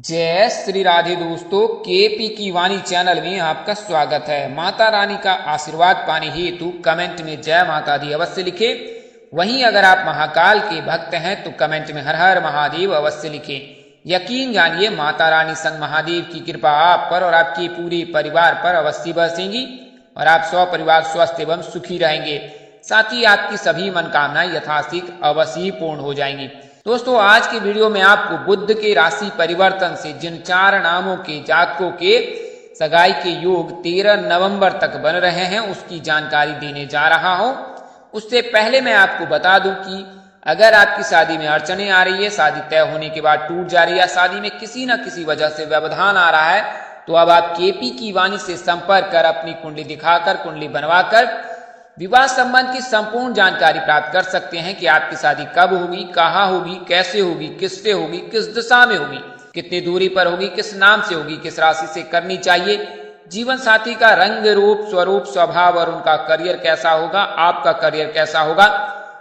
जय श्री राधे दोस्तों, केपी की वाणी चैनल में आपका स्वागत है। माता रानी का आशीर्वाद पाने हेतु कमेंट में जय माता दी अवश्य लिखे। वहीं अगर आप महाकाल के भक्त हैं तो कमेंट में हर हर महादेव अवश्य लिखे। यकीन जानिए माता रानी संग महादेव की कृपा आप पर और आपके पूरे परिवार पर अवश्य बरसेंगी और आप सपरिवार स्वस्थ एवं सुखी रहेंगे। साथ ही आपकी सभी मनोकामनाएं यथाशीघ्र अवश्य पूर्ण हो जाएंगी। दोस्तों, आज की वीडियो में आपको बुध के राशि परिवर्तन से जिन 4 नामों के जातकों के सगाई के योग 13 नवंबर तक बन रहे हैं उसकी जानकारी देने जा रहा हूं। उससे पहले मैं आपको बता दूं कि अगर आपकी शादी में अड़चने आ रही है, शादी तय होने के बाद टूट जा रही है, शादी में किसी न किसी वजह से व्यवधान आ रहा है, तो अब आप केपी की वाणी से संपर्क कर अपनी कुंडली दिखाकर, कुंडली बनवाकर विवाह संबंध की संपूर्ण जानकारी प्राप्त कर सकते हैं कि आपकी शादी कब होगी, कहाँ होगी, कैसे होगी, किससे होगी, किस दिशा में होगी, कितनी दूरी पर होगी, किस नाम से होगी, किस राशि से करनी चाहिए, जीवन साथी का रंग रूप स्वरूप स्वभाव और उनका करियर कैसा होगा, आपका करियर कैसा होगा।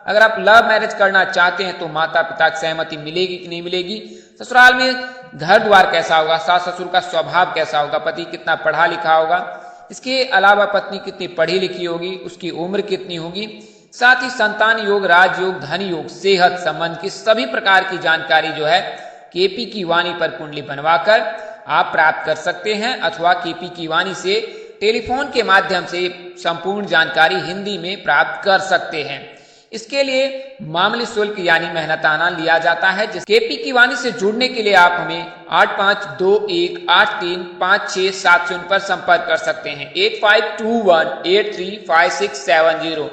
अगर आप लव मैरिज करना चाहते हैं तो माता पिता की सहमति मिलेगी कि नहीं मिलेगी, ससुराल में घर द्वार कैसा होगा, सास ससुर का स्वभाव कैसा होगा, पति कितना पढ़ा लिखा होगा, इसके अलावा पत्नी कितनी पढ़ी लिखी होगी, उसकी उम्र कितनी होगी, साथ ही संतान योग, राजयोग, धन योग, सेहत संबंध की सभी प्रकार की जानकारी जो है केपी की वाणी पर कुंडली बनवाकर आप प्राप्त कर सकते हैं अथवा केपी की वाणी से टेलीफोन के माध्यम से संपूर्ण जानकारी हिंदी में प्राप्त कर सकते हैं। इसके लिए मामूली शुल्क यानी मेहनताना लिया जाता है। केपी की वाणी से जुड़ने के लिए आप हमें 8521835670 पर संपर्क कर सकते हैं। 8521835670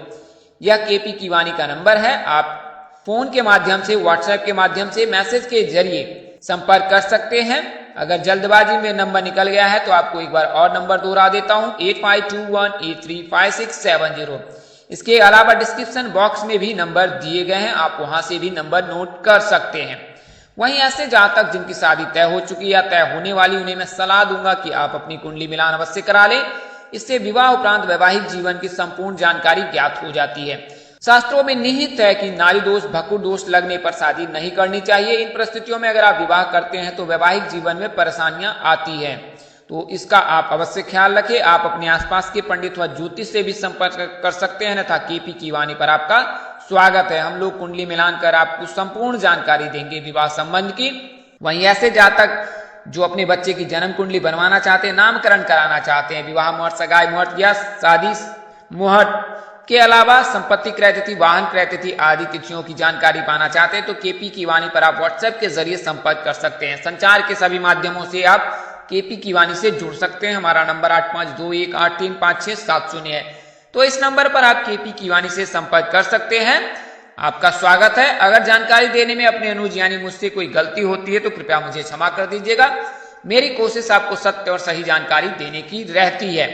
यह केपी की वाणी का नंबर है। आप फोन के माध्यम से, व्हाट्सएप के माध्यम से, मैसेज के जरिए संपर्क कर सकते हैं। अगर जल्दबाजी में नंबर निकल गया है तो आपको एक बार और नंबर दोहरा देता हूं, 8521835670। इसके अलावा डिस्क्रिप्शन बॉक्स में भी नंबर दिए गए हैं, आप वहां से भी नंबर नोट कर सकते हैं। वहीं ऐसे जातक जिनकी शादी तय हो चुकी या तय होने वाली, उन्हें मैं सलाह दूंगा कि आप अपनी कुंडली मिलान अवश्य करा लें। इससे विवाह उपरांत वैवाहिक जीवन की संपूर्ण जानकारी ज्ञात हो जाती है। शास्त्रों में निहित है कि नारी दोष, भकुर दोष लगने पर शादी नहीं करनी चाहिए। इन परिस्थितियों में अगर आप विवाह करते हैं तो वैवाहिक जीवन में परेशानियां आती है, तो इसका आप अवश्य ख्याल रखें। आप अपने आसपास के पंडित व ज्योतिष से भी संपर्क कर सकते हैं, अन्यथा केपी की वाणी पर आपका स्वागत है। हम लोग कुंडली मिलान कर आपको संपूर्ण जानकारी देंगे विवाह संबंध की। वहीं ऐसे जातक जो अपने बच्चे की जन्म कुंडली बनवाना चाहते हैं, नामकरण कराना चाहते हैं, विवाह मुहूर्त, सगाई मुहूर्त या शादी मुहूर्त के अलावा संपत्ति क्रय तिथि, वाहन क्रय तिथि आदि तिथियों की जानकारी पाना चाहते हैं तो केपी की वाणी पर आप व्हाट्सएप के जरिए संपर्क कर सकते हैं। संचार के सभी माध्यमों से आप केपी की वाणी से जुड़ सकते हैं। हमारा नंबर 8521835670 है, तो इस नंबर पर आप केपी की वाणी से संपर्क कर सकते हैं। आपका स्वागत है। अगर जानकारी देने में अपने अनुज यानी मुझसे कोई गलती होती है तो कृपया मुझे क्षमा कर दीजिएगा। मेरी कोशिश आपको सत्य और सही जानकारी देने की रहती है।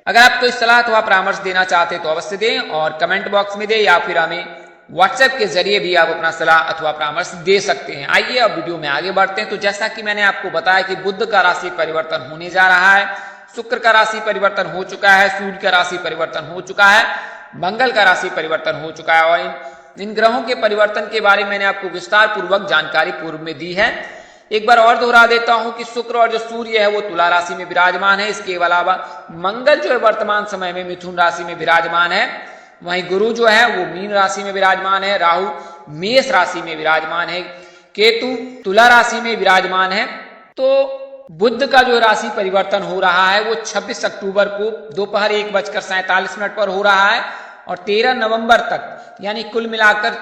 अगर आप कोई सलाह अथवा परामर्श देना चाहते हैं तो अवश्य दें और कमेंट बॉक्स में दें या फिर हमें व्हाट्सएप के जरिए भी आप अपना सलाह अथवा परामर्श दे सकते हैं। आइए अब वीडियो में आगे बढ़ते हैं। तो जैसा कि मैंने आपको बताया कि बुध का राशि परिवर्तन होने जा रहा है, शुक्र का राशि परिवर्तन हो चुका है, सूर्य का राशि परिवर्तन हो चुका है, मंगल का राशि परिवर्तन हो चुका है और इन ग्रहों के परिवर्तन के बारे में मैंने आपको विस्तार पूर्वक जानकारी पूर्व में दी है। एक बार और दोहरा देता हूं कि शुक्र और जो सूर्य है वो तुला राशि में विराजमान है। इसके अलावा मंगल जो है वर्तमान समय में मिथुन राशि में विराजमान है। वहीं गुरु जो है वो मीन राशि में विराजमान है, राहु मेष राशि में विराजमान है, केतु तुला राशि में विराजमान है। तो बुध का जो राशि परिवर्तन हो रहा है वो 26 अक्टूबर को दोपहर 1:47 पर हो रहा है और 13 नवंबर तक यानी कुल मिलाकर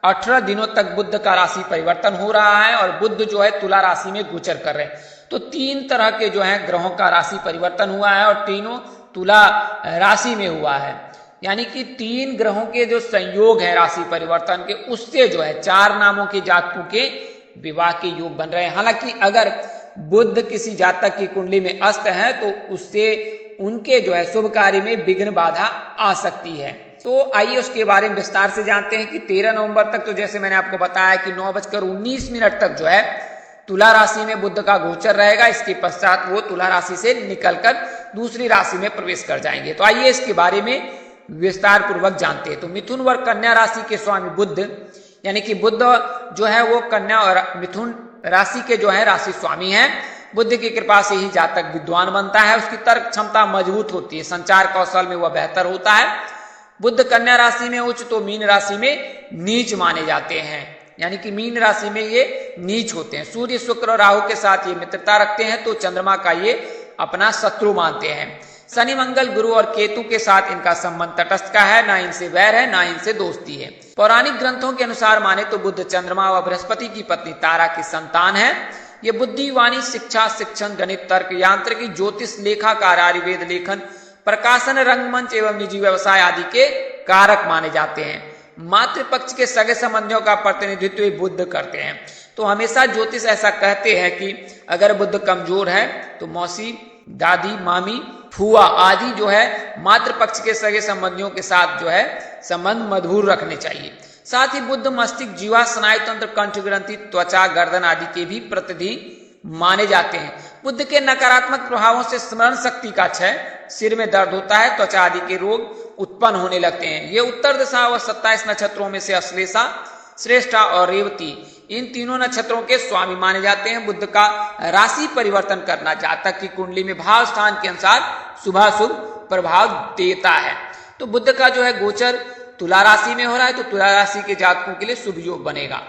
18 दिनों तक बुध का राशि परिवर्तन हो रहा है और बुध जो है तुला राशि में गोचर कर रहे हैं। तो 3 तरह के जो है ग्रहों का राशि परिवर्तन हुआ है और तीनों तुला राशि में हुआ है, यानी कि 3 ग्रहों के जो संयोग है राशि परिवर्तन के, उससे जो है 4 नामों के जातकों के विवाह के योग बन रहे हैं। हालांकि अगर बुध किसी जातक की कुंडली में अस्त है तो उससे उनके जो है शुभ कार्य में विघ्न बाधा आ सकती है। तो आइए उसके बारे में विस्तार से जानते हैं कि 13 नवंबर तक तो जैसे मैंने आपको बताया कि 9:19 तक जो है तुला राशि में बुध का गोचर रहेगा। इसके पश्चात वो तुला राशि से निकलकर दूसरी राशि में प्रवेश कर जाएंगे। तो आइए इसके बारे में विस्तार पूर्वक जानते हैं। तो मिथुन व कन्या राशि के स्वामी बुध यानी कि बुध जो है वो कन्या और मिथुन राशि के जो है राशि स्वामी हैं। बुध की कृपा से ही जातक विद्वान बनता है, उसकी तर्क क्षमता मजबूत होती है, संचार कौशल में वह बेहतर होता है। बुध कन्या राशि में उच्च तो मीन राशि में नीच माने जाते हैं, यानी कि मीन राशि में ये नीच होते हैं। सूर्य शुक्र और राहु के साथ ये मित्रता रखते हैं तो चंद्रमा का ये अपना शत्रु मानते हैं। शनि मंगल गुरु और केतु के साथ इनका संबंध तटस्थ का है, ना इनसे वैर है ना इनसे दोस्ती है। पौराणिक ग्रंथों के अनुसार माने तो बुध चंद्रमा व बृहस्पति की पत्नी तारा की संतान है। ये बुद्धि, वाणी, शिक्षा, शिक्षण, गणित, तर्क, यांत्रिकी, ज्योतिष, लेखाकार, आयुर्वेद, लेखन, प्रकाशन, रंगमंच एवं निजी व्यवसाय आदि के कारक माने जाते हैं। मातृपक्ष के सगे संबंधियों का प्रतिनिधित्व बुध करते हैं। तो हमेशा ज्योतिष ऐसा कहते हैं कि अगर बुध कमजोर है तो मौसी, दादी, मामी, फुआ आदि जो है मातृपक्ष के सगे संबंधियों के साथ जो है संबंध मधुर रखने चाहिए। साथ ही बुध मस्तिष्क, जीवा, स्नायु तंत्र, कंठ ग्रंथि, त्वचा, गर्दन आदि के भी प्रतिनिधि माने जाते हैं। बुध के नकारात्मक प्रभावों से स्मरण शक्ति का क्षय, सिर में दर्द होता है, त्वचा आदि के रोग उत्पन्न होने लगते हैं। ये उत्तर दिशा व 27 नक्षत्रों में से अश्लेषा, श्रेष्ठा और रेवती इन तीनों नक्षत्रों के स्वामी माने जाते हैं। बुध का राशि परिवर्तन करना जातक की कुंडली में भाव स्थान के अनुसार शुभाशुभ प्रभाव देता है। तो बुध का जो है गोचर तुला राशि में हो रहा है तो तुला राशि के जातकों के लिए शुभ योग बनेगा।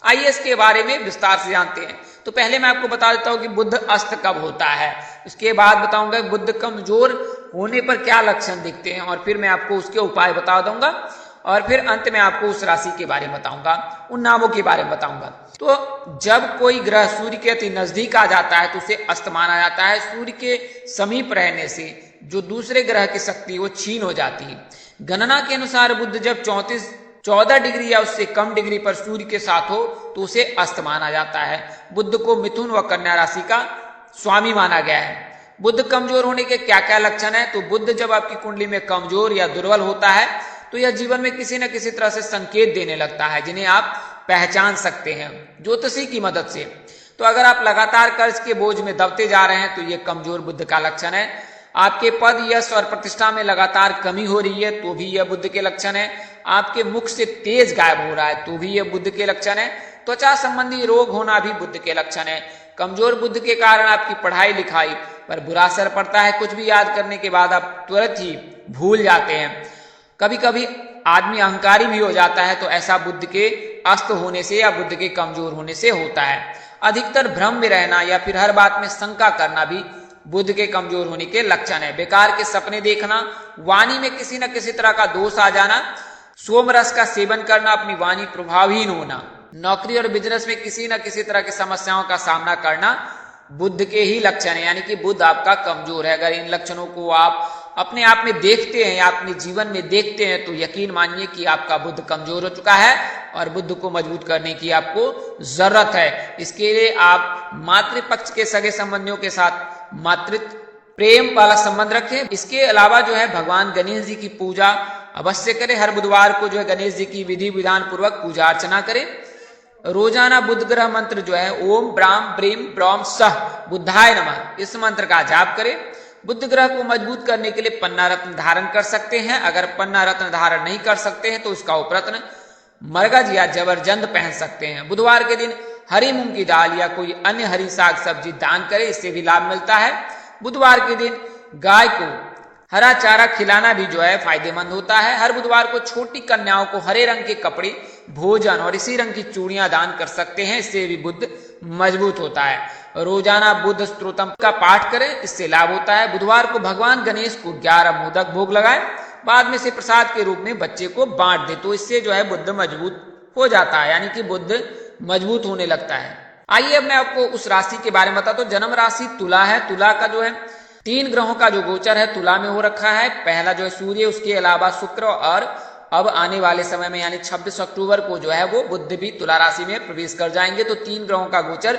आइए इसके बारे में विस्तार से जानते हैं। तो पहले मैं आपको बता देता हूं कि बुध अस्त कब होता है, इसके बाद बताऊंगा बुध कमजोर होने पर क्या लक्षण दिखते हैं, और फिर मैं आपको उसके उपाय बता दूंगा, और फिर अंत में आपको उस राशि के बारे में बताऊंगा, उन नामों के बारे में बताऊंगा। तो जब कोई ग्रह सूर्य के अति नजदीक आ जाता है तो उसे अस्त माना जाता है। सूर्य के समीप रहने से जो दूसरे ग्रह की शक्ति वो छीन हो जाती है। गणना के अनुसार बुध जब 14 डिग्री या उससे कम डिग्री पर सूर्य के साथ हो तो उसे अस्त माना जाता है। बुध को मिथुन व कन्या राशि का स्वामी माना गया है। बुध कमजोर होने के क्या क्या लक्षण है, तो बुध जब आपकी कुंडली में कमजोर या दुर्बल होता है तो यह जीवन में किसी न किसी तरह से संकेत देने लगता है जिन्हें आप पहचान सकते हैं ज्योतिषी की मदद से। तो अगर आप लगातार कर्ज के बोझ में दबते जा रहे हैं तो यह कमजोर बुध का लक्षण है। आपके पद, यश और प्रतिष्ठा में लगातार कमी हो रही है तो भी यह बुध के लक्षण है। आपके मुख से तेज गायब हो रहा है तो भी यह बुध के लक्षण है। त्वचा संबंधी रोग होना भी बुध के लक्षण है। कमजोर बुध के कारण आपकी पढ़ाई लिखाई पर बुरा असर पड़ता है। कुछ भी याद करने के बाद आप तुरंत ही भूल जाते हैं। कभी कभी आदमी अहंकारी भी हो जाता है तो ऐसा बुध के अस्त होने से या बुध के कमजोर होने से होता है। अधिकतर भ्रम में रहना या फिर हर बात में शंका करना भी बुध के कमजोर होने के लक्षण है। बेकार के सपने देखना, वाणी में किसी न किसी तरह का दोष आ जाना, सोम रस का सेवन करना, अपनी वाणी प्रभावहीन होना, नौकरी और बिजनेस में किसी न किसी तरह की समस्याओं का सामना करना बुध के ही लक्षण है, यानी कि बुध आपका कमजोर है। अगर इन लक्षणों को आप अपने आप में देखते हैं या अपने जीवन में देखते हैं तो यकीन मानिए कि आपका बुध कमजोर हो चुका है और बुध को मजबूत करने की आपको जरूरत है। इसके लिए आप मातृपक्ष के सगे संबंधियों के साथ मातृत्व प्रेम वाला संबंध रखें। इसके अलावा जो है भगवान गणेश जी की पूजा अवश्य करें। हर बुधवार को जो है गणेश जी की विधि विधान पूर्वक पूजा अर्चना करें। रोजाना बुध ग्रह मंत्र जो है ओम ब्राम ब्रीम ब्रॉम सह बुद्धाय नमः, इस मंत्र का जाप करें। बुध ग्रह को मजबूत करने के लिए पन्ना रत्न धारण कर सकते हैं। अगर पन्ना रत्न धारण नहीं कर सकते हैं तो उसका उपरत्न मरगज या जबरजंद पहन सकते हैं। बुधवार के दिन हरी मूंग की दाल या कोई अन्य हरी साग सब्जी दान करें, इससे भी लाभ मिलता है। बुधवार के दिन गाय को हरा चारा खिलाना भी जो है फायदेमंद होता है। हर बुधवार को छोटी कन्याओं को हरे रंग के कपड़े, भोजन और इसी रंग की चूड़ियां दान कर सकते हैं, इससे भी बुध मजबूत होता है। रोजाना बुध स्तोत्रम का पाठ करें, इससे लाभ होता है। बुधवार को भगवान गणेश को 11 मोदक भोग लगाएं, बाद में से प्रसाद के रूप में बच्चे को बांट दे, तो इससे जो है बुध मजबूत हो जाता है, यानी कि बुध मजबूत होने लगता है। आइए अब मैं आपको उस राशि के बारे में बताता हूं। जन्म राशि तुला है। तुला का जो है 3 ग्रहों का जो गोचर है तुला में हो रखा है। पहला जो है सूर्य, उसके अलावा शुक्र, और अब आने वाले समय में यानी 26 अक्टूबर को जो है वो बुध भी तुला राशि में प्रवेश कर जाएंगे। तो 3 ग्रहों का गोचर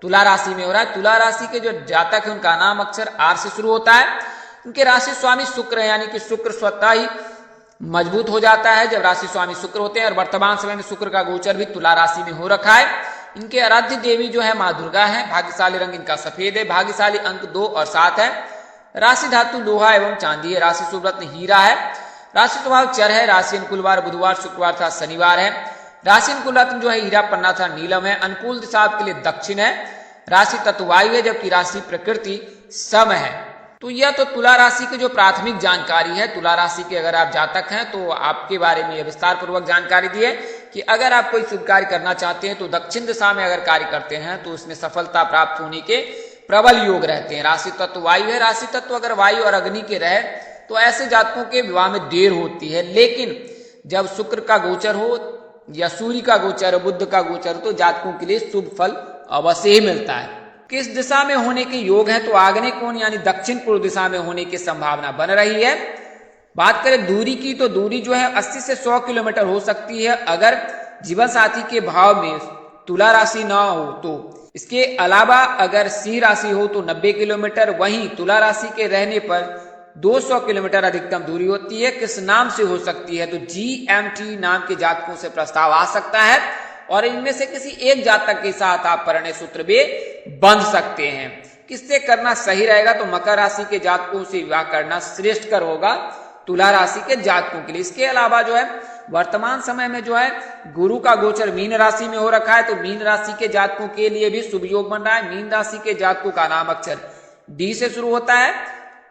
तुला राशि में हो रहा है। तुला राशि के जो जातक है उनका नाम अक्षर आर से शुरू होता है। उनके राशि स्वामी शुक्र है, यानी कि शुक्र स्वतः ही मजबूत हो जाता है जब राशि स्वामी शुक्र होते हैं। और वर्तमान समय में शुक्र का गोचर भी तुला राशि में हो रखा है। इनके आराध्य देवी जो है माँ दुर्गा है। भाग्यशाली रंग इनका सफेद है। भाग्यशाली अंक 2 और 7 है। राशि धातु लोहा एवं चांदी है। राशि शुभ रत्न हीरा है। राशि स्वभाव चर है। राशि अनुकूल वार बुधवार, शुक्रवार तथा शनिवार है। राशि अनुकूल रत्न जो है हीरा पन्ना था नीलम है। अनुकूल दिशा आपके लिए दक्षिण है। राशि तत्व वायु है, जबकि राशि प्रकृति सम है। तो यह तो तुला राशि की जो प्राथमिक जानकारी है, तुला राशि के अगर आप जातक हैं तो आपके बारे में विस्तार पूर्वक जानकारी दी है कि अगर आप कोई शुभ कार्य करना चाहते हैं तो दक्षिण दिशा में अगर कार्य करते हैं तो उसमें सफलता प्राप्त होने के प्रबल योग रहते हैं। राशि तत्व वायु है। राशि तत्व अगर वायु और अग्नि के रहे तो ऐसे जातकों के विवाह में देर होती है, लेकिन जब शुक्र का गोचर हो या सूर्य का गोचर हो, बुध का गोचर हो, तो जातकों के लिए शुभ फल अवश्य ही मिलता है। किस दिशा में होने के योग है, तो आग्नेय कोण यानी दक्षिण पूर्व दिशा में होने की संभावना बन रही है। बात करें दूरी की, तो दूरी जो है 80 से 100 किलोमीटर हो सकती है अगर जीवन साथी के भाव में तुला राशि ना हो तो। इसके अलावा अगर सिंह राशि हो तो 90 किलोमीटर, वहीं तुला राशि के रहने पर 200 किलोमीटर अधिकतम दूरी होती है। किस नाम से हो सकती है, तो GMT नाम के जातकों से प्रस्ताव आ सकता है और इनमें से किसी एक जातक के साथ आप परिणय सूत्र में बंध सकते हैं। किससे करना सही रहेगा, तो मकर राशि के जातकों से विवाह करना श्रेष्ठकर होगा तुला राशि के जातकों के लिए। इसके अलावा जो है वर्तमान समय में जो है गुरु का गोचर मीन राशि में हो रखा है, तो मीन राशि के जातकों के लिए भी शुभ योग बन रहा है। मीन राशि के जातकों का नाम अक्षर डी से शुरू होता है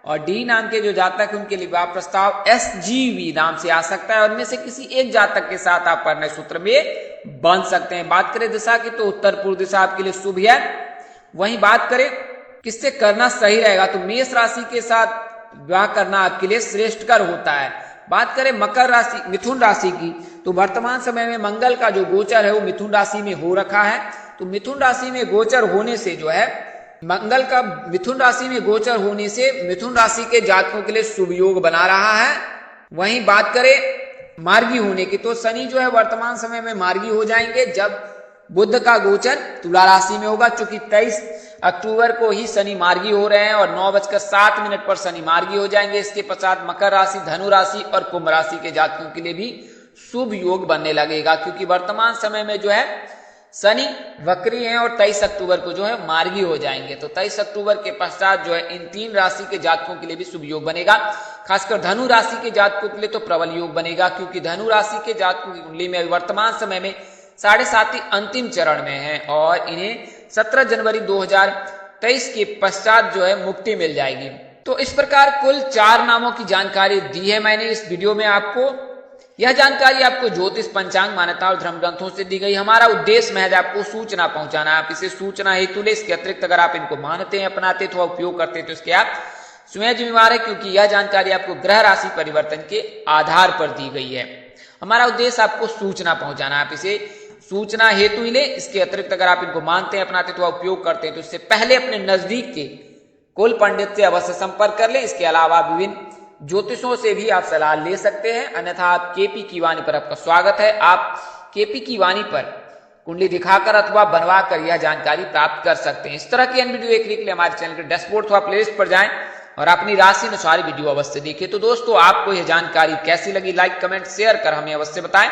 और डी नाम के जो जातक है उनके लिए विवाह प्रस्ताव SGV नाम से आ सकता है और इनमें से किसी एक जातक के साथ आप परिणय सूत्र में बंध सकते हैं। बात करें दिशा की, तो उत्तर पूर्व दिशा आपके लिए शुभ है। वहीं बात करें किससे करना सही रहेगा, तो मेष राशि के साथ विवाह करना आपके लिए श्रेष्ठकर होता है। बात करें मकर राशि मिथुन राशि की, तो वर्तमान समय में मंगल का जो गोचर है वो मिथुन राशि में हो रखा है। तो मिथुन राशि में गोचर होने से जो है मंगल का मिथुन राशि में गोचर होने से मिथुन राशि के जातकों के लिए शुभ योग बना रहा है। वहीं बात करें मार्गी होने की, तो शनि जो है वर्तमान समय में मार्गी हो जाएंगे जब बुध का गोचर तुला राशि में होगा। चूंकि 23 अक्टूबर को ही शनि मार्गी हो रहे हैं और 9:07 पर शनि मार्गी हो जाएंगे। इसके पश्चात मकर राशि, धनु राशि और कुंभ राशि के जातकों के लिए भी शुभ योग बनने लगेगा, क्योंकि वर्तमान समय में जो है शनि वक्री हैं और 23 अक्टूबर को जो है मार्गी हो जाएंगे। तो 23 अक्टूबर के पश्चात जो है इन तीन राशि के जातकों के लिए भी शुभ योग बनेगा। खासकर धनु राशि के जातकों के लिए तो प्रबल योग बनेगा, क्योंकि धनु राशि के जातकों की कुंडली में वर्तमान समय में 7.5 अंतिम चरण में है और इन्हें 17 जनवरी 2023 के पश्चात जो है मुक्ति मिल जाएगी। तो इस प्रकार कुल 4 नामों की जानकारी दी है मैंने इस वीडियो में आपको। यह जानकारी आपको ज्योतिष, पंचांग, मान्यता और धर्म ग्रंथों से दी गई। हमारा उद्देश्य महज आपको सूचना पहुंचाना है। आप इसे सूचना हेतु ले। इसके अतिरिक्त अगर आप इनको मानते हैं, अपनाते तो उपयोग करते तो इसके आप स्वयं जिम्मेवार है, क्योंकि यह जानकारी आपको ग्रह राशि परिवर्तन के आधार पर दी गई है। हमारा उद्देश्य आपको सूचना पहुंचाना है। आप इसे सूचना हेतु ही ले। इसके अतिरिक्त अगर आप इनको मानते हैं, अपनाते तो उपयोग करते हैं तो इससे पहले अपने नजदीक के कुल पंडित से अवश्य संपर्क कर ले। इसके अलावा विभिन्न ज्योतिषों से भी आप सलाह ले सकते हैं। अन्यथा आप केपी की वाणी पर आपका स्वागत है। आप केपी की वाणी पर कुंडली दिखाकर अथवा बनवा कर यह जानकारी प्राप्त कर सकते हैं। इस तरह की अन्य वीडियो देखने के लिए हमारे चैनल के डैशबोर्ड अथवा प्लेलिस्ट पर जाएं और अपनी राशि अनुसार वीडियो अवश्य देखें। तो दोस्तों, आपको यह जानकारी कैसी लगी, लाइक, कमेंट, शेयर कर हमें अवश्य बताएं।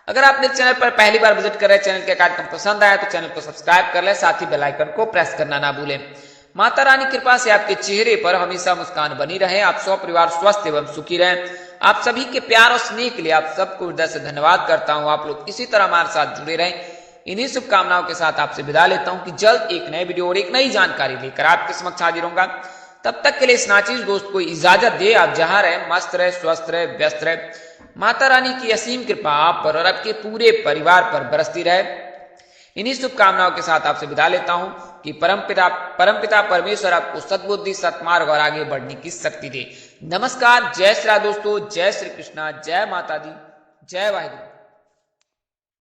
अगर आपने चैनल पर पहली बार विजिट कर रहे, चैनल के कार्यक्रम पसंद आया तो चैनल को सब्सक्राइब कर लें, साथ ही बेल आइकन को प्रेस करना ना भूलें। माता रानी कृपा से आपके चेहरे पर हमेशा मुस्कान बनी रहे, आप सब परिवार स्वस्थ एवं सुखी रहें। आप सभी के प्यार और स्नेह के लिए आप सबको हृदय से धन्यवाद करता हूं। आप लोग इसी तरह हमारे साथ जुड़े रहें। इन्हीं शुभकामनाओं के साथ आपसे विदा लेता हूं कि जल्द एक नए वीडियो और एक नई जानकारी लेकर आपके समक्ष हाजिर होऊंगा। तब तक के लिए इस नाचीज दोस्त को इजाजत दे। आप जहां रहे मस्त रहे, स्वस्थ रहे, व्यस्त रहे। माता रानी की असीम कृपा आप पर और आपके पूरे परिवार पर बरसती रहे। इन्हीं शुभकामनाओं के साथ आपसे विदा लेता हूं कि परमपिता परमेश्वर आपको सद्बुद्धि, सत्मार्ग और आगे बढ़ने की शक्ति दे। नमस्कार, जय श्री राम दोस्तों, जय श्री कृष्णा, जय माता दी, जय वाहिगुरु।